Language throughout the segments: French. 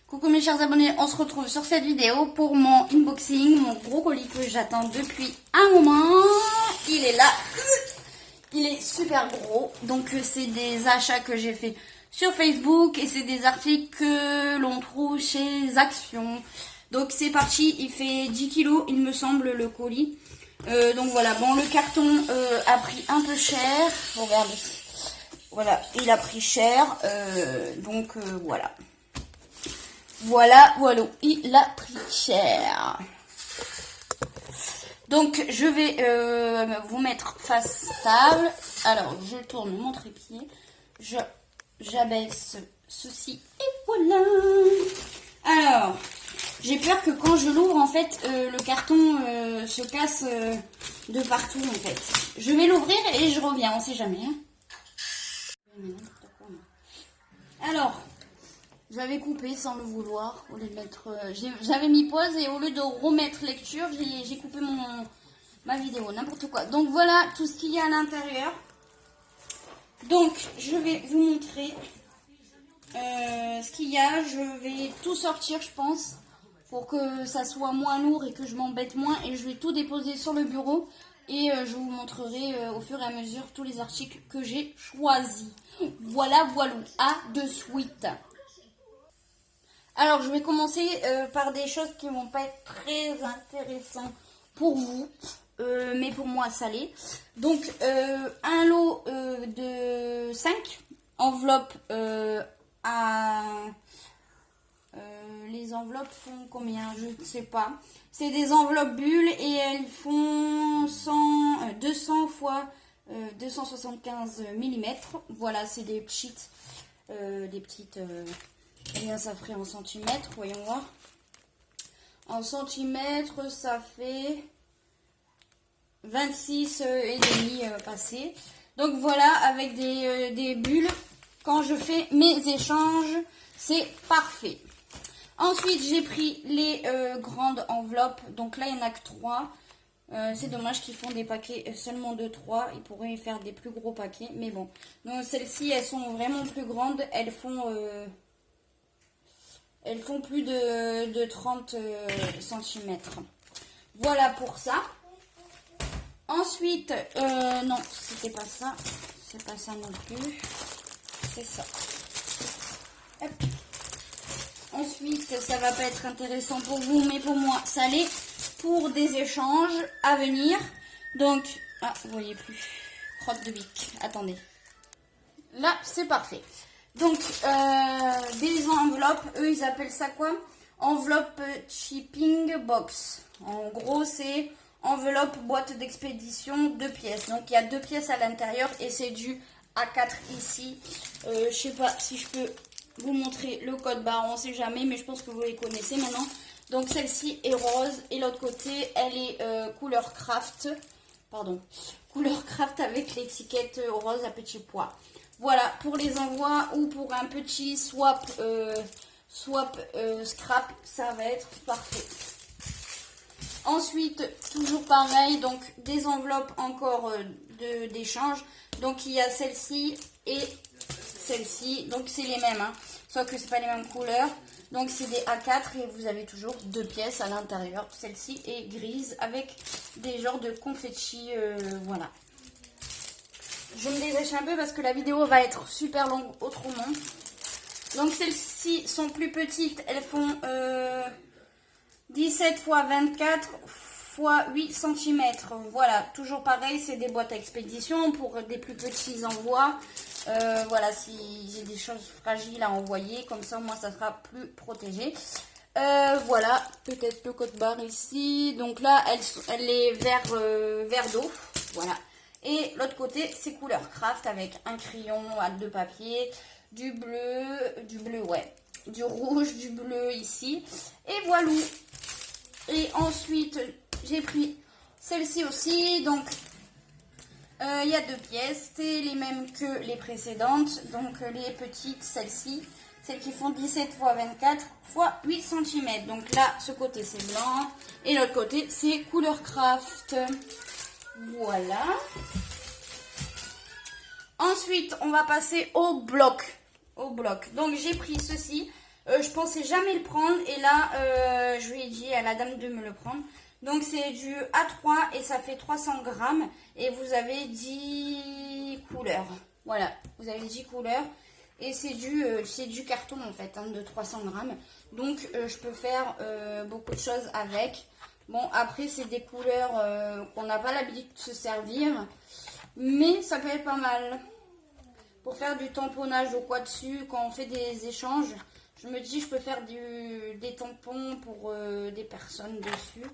Coucou mes chers abonnés, on se retrouve sur cette vidéo pour mon unboxing, mon gros colis que j'attends depuis un moment. Il est là, il est super gros, donc c'est des achats que j'ai fait sur Facebook et c'est des articles que l'on trouve chez Action. Donc c'est parti, il fait 10 kilos il me semble le colis. Donc voilà, bon le carton a pris un peu cher, regardez, voilà, il a pris cher, voilà. Voilà, il a pris cher. Donc, je vais vous mettre face table. Alors, je tourne mon trépied. J'abaisse ceci. Et voilà. Alors, j'ai peur que quand je l'ouvre, en fait, le carton se casse de partout, en fait. Je vais l'ouvrir et je reviens, on sait jamais. Hein. Alors... J'avais coupé sans le vouloir, au lieu de mettre... j'avais mis pause et au lieu de remettre lecture, j'ai coupé ma vidéo, n'importe quoi. Donc voilà tout ce qu'il y a à l'intérieur. Donc je vais vous montrer ce qu'il y a. Je vais tout sortir, je pense, pour que ça soit moins lourd et que je m'embête moins. Et je vais tout déposer sur le bureau et je vous montrerai au fur et à mesure tous les articles que j'ai choisis. Voilà, à de suite. Alors, je vais commencer par des choses qui vont pas être très intéressantes pour vous, mais pour moi, ça l'est. Donc, un lot de 5 enveloppes les enveloppes font combien? Je ne sais pas. C'est des enveloppes bulles et elles font 200 fois 275 mm. Voilà, c'est des petites... Combien ça ferait en centimètres? Voyons voir. En centimètres, ça fait 26 et demi passés. Donc voilà, avec des bulles, quand je fais mes échanges, c'est parfait. Ensuite, j'ai pris les grandes enveloppes. Donc là, il n'y en a que 3. C'est dommage qu'ils font des paquets seulement de 3. Ils pourraient faire des plus gros paquets. Mais bon. Donc celles-ci, elles sont vraiment plus grandes. Elles font plus de 30 cm. Voilà pour ça. Ensuite, non, c'était pas ça. C'est pas ça non plus. C'est ça. Hop. Ensuite, ça va pas être intéressant pour vous, mais pour moi, ça l'est. Pour des échanges à venir. Donc, ah, vous voyez plus. Crotte de bic. Attendez. Là, c'est parfait. Donc, des enveloppes, eux, ils appellent ça quoi? Enveloppe shipping box. En gros, c'est enveloppe boîte d'expédition 2 pièces. Donc, il y a 2 pièces à l'intérieur et c'est du A4 ici. Je sais pas si je peux vous montrer le code barre, on sait jamais, mais je pense que vous les connaissez maintenant. Donc, celle-ci est rose et l'autre côté, elle est couleur craft. Pardon, couleur craft avec l'étiquette rose à petits pois. Voilà, pour les envois ou pour un petit swap scrap, ça va être parfait. Ensuite, toujours pareil, donc des enveloppes encore d'échange. Donc il y a celle-ci et celle-ci. Donc c'est les mêmes, hein, sauf que c'est pas les mêmes couleurs. Donc c'est des A4 et vous avez toujours 2 pièces à l'intérieur. Celle-ci est grise avec des genres de confetti, voilà. Je me désèche un peu parce que la vidéo va être super longue autrement. Donc celles-ci sont plus petites. Elles font 17 x 24 x 8 cm. Voilà, toujours pareil, c'est des boîtes à expédition pour des plus petits envois. Voilà, si j'ai des choses fragiles à envoyer, comme ça, moi, ça sera plus protégé. Voilà, peut-être le code barre ici. Donc là, elle est vert d'eau. Voilà. Et l'autre côté, c'est couleur craft avec un crayon de papier, du bleu, ouais, du rouge, du bleu ici. Et voilà. Et ensuite, j'ai pris celle-ci aussi. Donc, il y a 2 pièces. C'est les mêmes que les précédentes. Donc, les petites, celles-ci. Celles qui font 17 x 24 x 8 cm. Donc là, ce côté, c'est blanc. Et l'autre côté, c'est couleur craft. Voilà. Ensuite, on va passer au bloc. Donc, j'ai pris ceci. Je pensais jamais le prendre et là, je lui ai dit à la dame de me le prendre. Donc c'est du A3 et ça fait 300 grammes et vous avez 10 couleurs. Voilà, vous avez 10 couleurs et c'est du carton en fait, hein, de 300 grammes. Donc je peux faire beaucoup de choses avec. Bon, après c'est des couleurs qu'on n'a pas l'habitude de se servir, mais ça peut être pas mal. Pour faire du tamponnage ou quoi dessus, quand on fait des échanges, je me dis je peux faire des tampons pour des personnes dessus.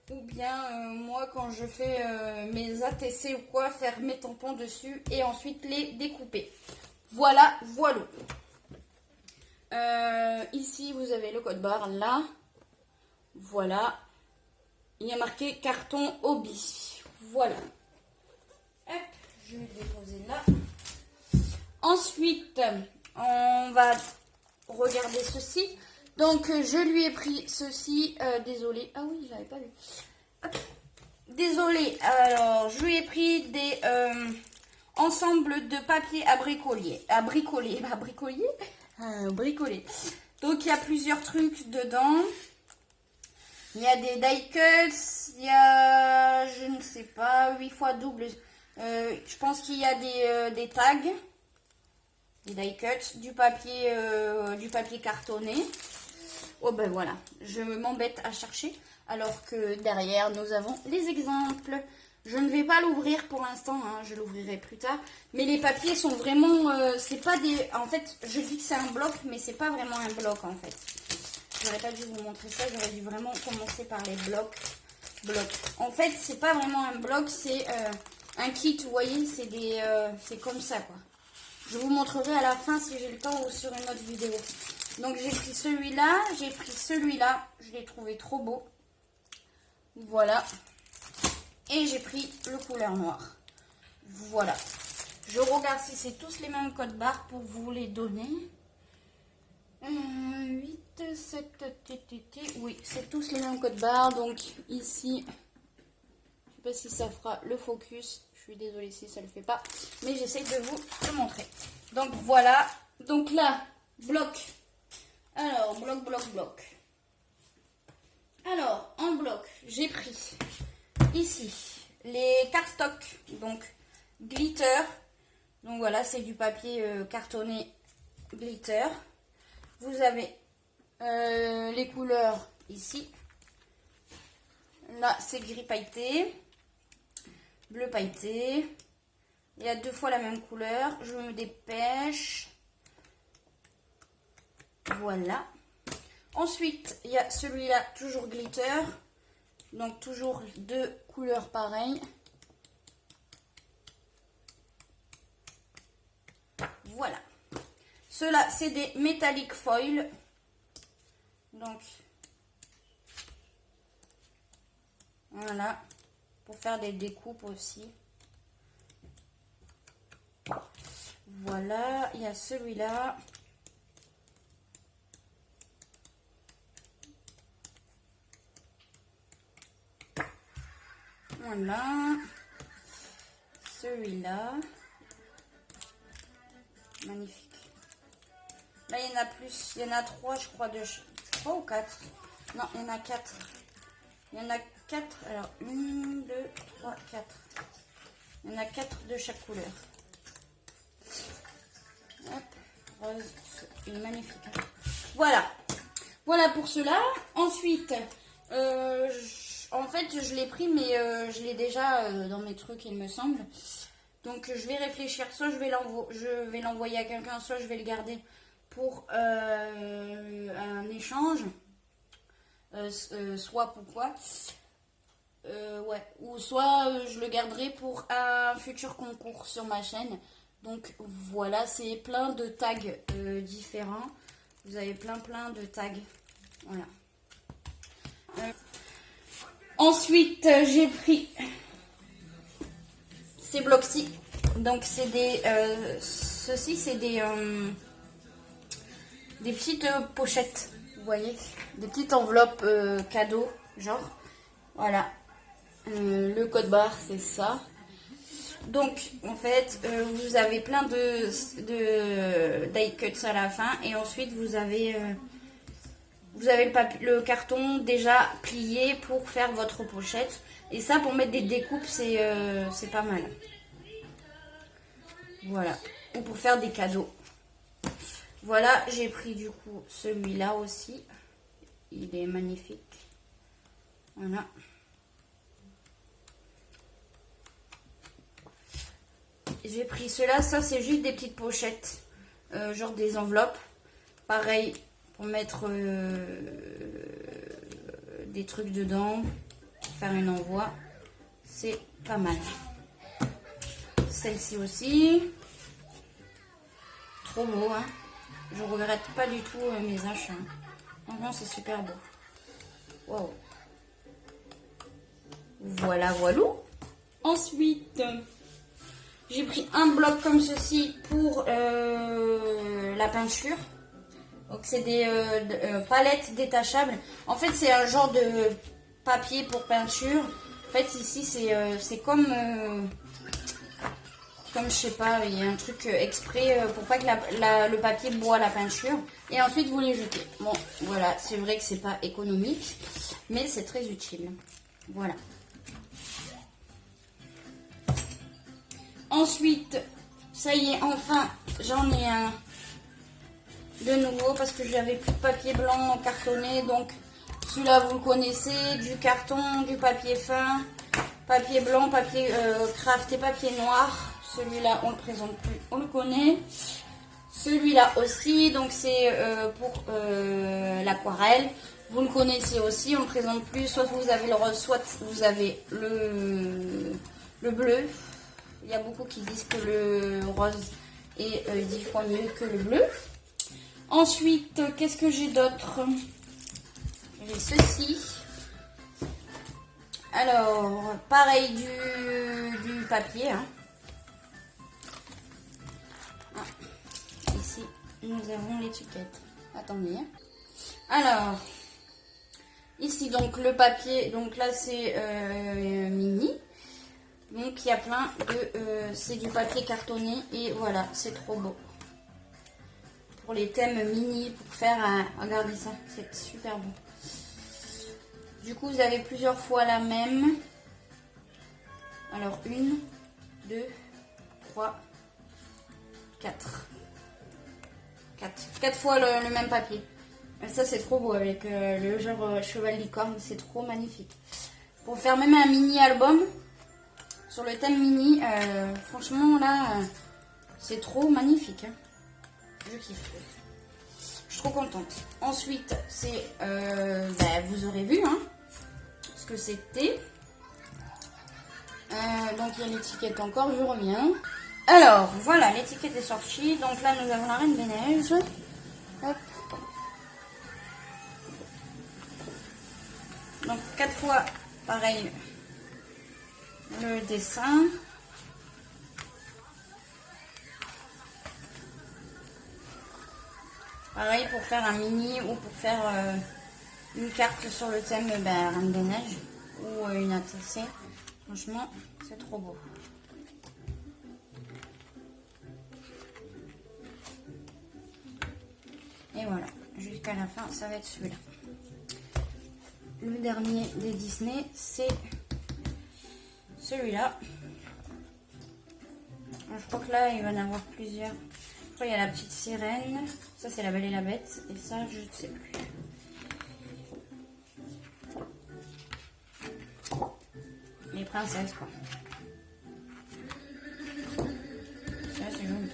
Ou bien moi quand je fais mes ATC ou quoi, faire mes tampons dessus et ensuite les découper. Voilà, voilà. Ici vous avez le code barre là. Voilà. Il y a marqué carton Hobby. Voilà. Hop, je vais le déposer là. Ensuite, on va regarder ceci. Donc, je lui ai pris ceci. Désolé. Ah oui, j'avais pas vu. Hop. Désolé. Alors, je lui ai pris des ensembles de papier à bricoler. À bricoler. À bricoler. Bricoler. Donc, il y a plusieurs trucs dedans. Il y a des die cuts. Il y a, je ne sais pas, 8 fois double. Je pense qu'il y a des tags. Des die cuts, du papier cartonné. Oh ben voilà, je m'embête à chercher. Alors que derrière, nous avons les exemples. Je ne vais pas l'ouvrir pour l'instant, hein, je l'ouvrirai plus tard. Mais les papiers sont vraiment... c'est pas des... En fait, je dis que c'est un bloc, mais c'est pas vraiment un bloc en fait. J'aurais pas dû vous montrer ça, j'aurais dû vraiment commencer par les blocs. En fait, c'est pas vraiment un bloc, c'est un kit, vous voyez, c'est comme ça quoi. Je vous montrerai à la fin si j'ai le temps ou sur une autre vidéo. Donc j'ai pris celui-là, j'ai pris celui-là. Je l'ai trouvé trop beau. Voilà. Et j'ai pris le couleur noir. Voilà. Je regarde si c'est tous les mêmes codes barres pour vous les donner. 8, 7, oui, c'est tous les mêmes codes barres. Donc ici, je ne sais pas si ça fera le focus. Je suis désolée si ça ne le fait pas. Mais j'essaie de vous le montrer. Donc voilà. Donc là, bloc. Alors, bloc. Alors, en bloc, j'ai pris ici les cardstock. Donc, glitter. Donc voilà, c'est du papier cartonné glitter. Vous avez les couleurs ici. Là, c'est gris pailleté. Bleu pailleté. Il y a 2 fois la même couleur. Je me dépêche. Voilà. Ensuite, il y a celui-là, toujours glitter. Donc, toujours 2 couleurs pareilles. Voilà. Ceux-là, c'est des metallic foil. Donc, voilà. Pour faire des découpes aussi. Voilà, il y a celui-là. Voilà. Celui-là. Magnifique. Là, il y en a plus. Il y en a 3, je crois. 3 ou 4. Non, il y en a 4. Il y en a 4. Alors, 1, 2, 3, 4. Il y en a 4 de chaque couleur. Hop, rose. Il est magnifique. Hein. Voilà. Voilà pour cela. Ensuite, en fait, je l'ai pris, mais je l'ai déjà dans mes trucs, il me semble. Donc, je vais réfléchir. Soit je vais l'envoyer à quelqu'un, soit je vais le garder pour un échange. Soit pourquoi. Ouais. Ou soit je le garderai pour un futur concours sur ma chaîne. Donc, voilà, c'est plein de tags différents. Vous avez plein de tags. Voilà. Ensuite, j'ai pris ces blocs-ci. Donc, c'est des... ceci, c'est des petites pochettes. Vous voyez? Des petites enveloppes cadeaux, genre. Voilà. Le code barre, c'est ça. Donc, en fait, vous avez plein de die cuts à la fin. Et ensuite, vous avez le carton déjà plié pour faire votre pochette. Et ça, pour mettre des découpes, c'est pas mal. Voilà. Ou pour faire des cadeaux. Voilà, j'ai pris du coup celui-là aussi. Il est magnifique. Voilà. J'ai pris cela, ça c'est juste des petites pochettes, genre des enveloppes. Pareil, pour mettre des trucs dedans, faire un envoi, c'est pas mal. Celle-ci aussi, trop beau, hein. Je regrette pas du tout mes achats. Franchement, c'est super beau. Wow. Voilà, voilà. Ensuite, j'ai pris un bloc comme ceci pour la peinture. Donc c'est des palettes détachables. En fait c'est un genre de papier pour peinture. En fait ici c'est comme je sais pas, il y a un truc exprès pour pas que le papier boit la peinture. Et ensuite vous les jetez. Bon voilà, c'est vrai que c'est pas économique, mais c'est très utile. Voilà. Ensuite, ça y est, enfin, j'en ai un de nouveau parce que j'avais plus de papier blanc cartonné. Donc, celui-là, vous le connaissez, du carton, du papier fin, papier blanc, papier craft et papier noir. Celui-là, on le présente plus, on le connaît. Celui-là aussi, donc c'est pour l'aquarelle. Vous le connaissez aussi, on le présente plus. Soit vous avez le rose, soit vous avez le bleu. Il y a beaucoup qui disent que le rose est 10 fois mieux que le bleu. Ensuite, qu'est-ce que j'ai d'autre? J'ai ceci. Alors, pareil du papier. Hein. Ah, ici, nous avons l'étiquette. Attendez. Alors, ici, donc, le papier. Donc là, c'est mini. Donc il y a plein de... c'est du papier cartonné et voilà, c'est trop beau. Pour les thèmes mini, pour faire... regardez ça, c'est super beau. Du coup, vous avez plusieurs fois la même. Alors 1, 2, 3, 4. 4 fois le même papier. Et ça, c'est trop beau avec le genre cheval licorne, c'est trop magnifique. Pour faire même un mini album... Sur le thème mini, franchement là, c'est trop magnifique. Hein. Je kiffe. Je suis trop contente. Ensuite, c'est, vous aurez vu hein, ce que c'était. Donc il y a l'étiquette encore, je reviens. Alors, voilà, l'étiquette est sortie. Donc là, nous avons la Reine des Neiges. Hop. Donc 4 fois, pareil. Le dessin. Pareil pour faire un mini ou pour faire une carte sur le thème Reine des Neiges ou une ATC. Franchement, c'est trop beau. Et voilà, jusqu'à la fin, ça va être celui-là. Le dernier des Disney, c'est celui-là. Je crois que là, il va y en avoir plusieurs. Après, il y a la petite sirène. Ça, c'est la Belle et la Bête. Et ça, je ne sais plus. Les princesses, quoi. Ça, c'est joli.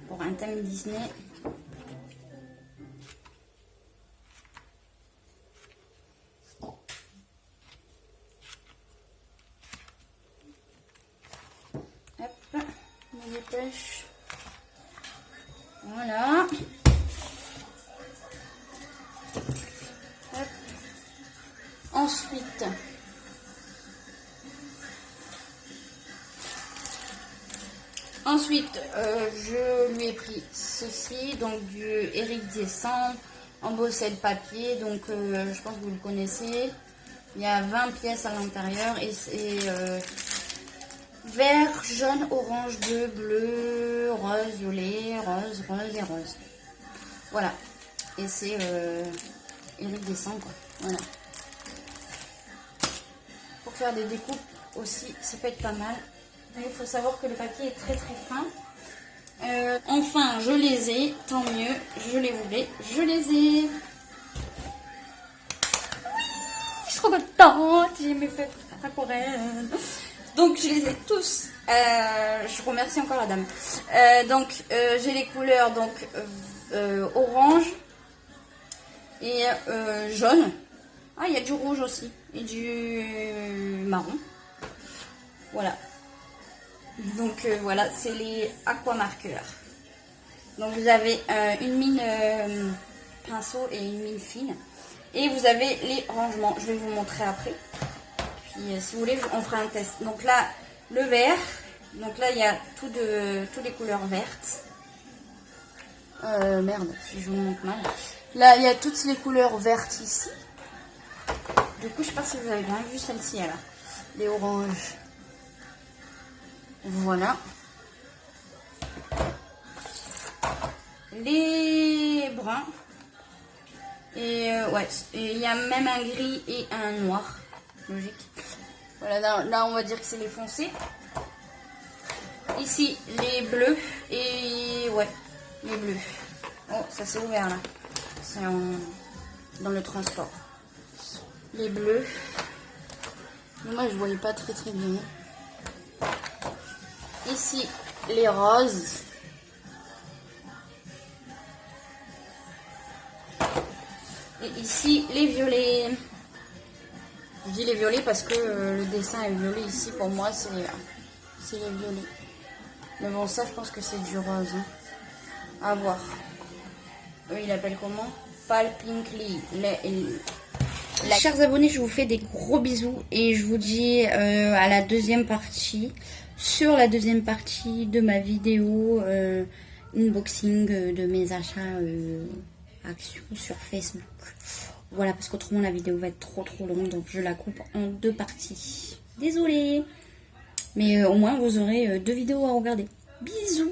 Pour un thème Disney. Dépêche. Voilà. Hop. Ensuite, je lui ai pris ceci, donc du Éric Descend, embossé de papier, donc je pense que vous le connaissez. Il y a 20 pièces à l'intérieur et c'est vert, jaune, orange, bleu, rose, violet, rose, rose et rose. Voilà. Et c'est iridescent quoi. Voilà. Pour faire des découpes aussi, ça peut être pas mal. Mais il faut savoir que le papier est très très fin. Enfin, je les ai, tant mieux, je les voulais, je les ai. Oui, je suis trop contente, j'ai mes fêtes aquarelles. Donc, je les ai tous. Je remercie encore la dame. Donc, j'ai les couleurs donc orange et jaune. Ah, il y a du rouge aussi et du marron. Voilà. Donc voilà, c'est les aquamarqueurs. Donc vous avez une mine pinceau et une mine fine. Et vous avez les rangements. Je vais vous montrer après. Puis si vous voulez, on fera un test. Donc là, le vert. Donc là, il y a toutes les couleurs vertes. Merde, si je vous montre mal. Là, il y a toutes les couleurs vertes ici. Du coup, je sais pas si vous avez bien vu celle-ci, là. Les oranges. Voilà. Les bruns. Et ouais, il y a même un gris et un noir. Logique. Voilà, là on va dire que c'est les foncés. Ici, les bleus. Et ouais, les bleus. Oh, ça s'est ouvert là. C'est dans le transport. Les bleus. Moi, je voyais pas très très bien. Ici, les roses. Et ici, les violets. Je dis les violets parce que le dessin est violet ici. Pour moi, c'est les violets. Mais bon, ça, je pense que c'est du rose. Hein. À voir. Eux, ils l'appellent comment? Pale Pinkly. Chers abonnés, je vous fais des gros bisous. Et je vous dis à la deuxième partie. Sur la deuxième partie de ma vidéo unboxing de mes achats actions sur Facebook. Voilà, parce qu'autrement la vidéo va être trop longue, donc je la coupe en 2 parties. Désolée, mais au moins vous aurez 2 vidéos à regarder. Bisous.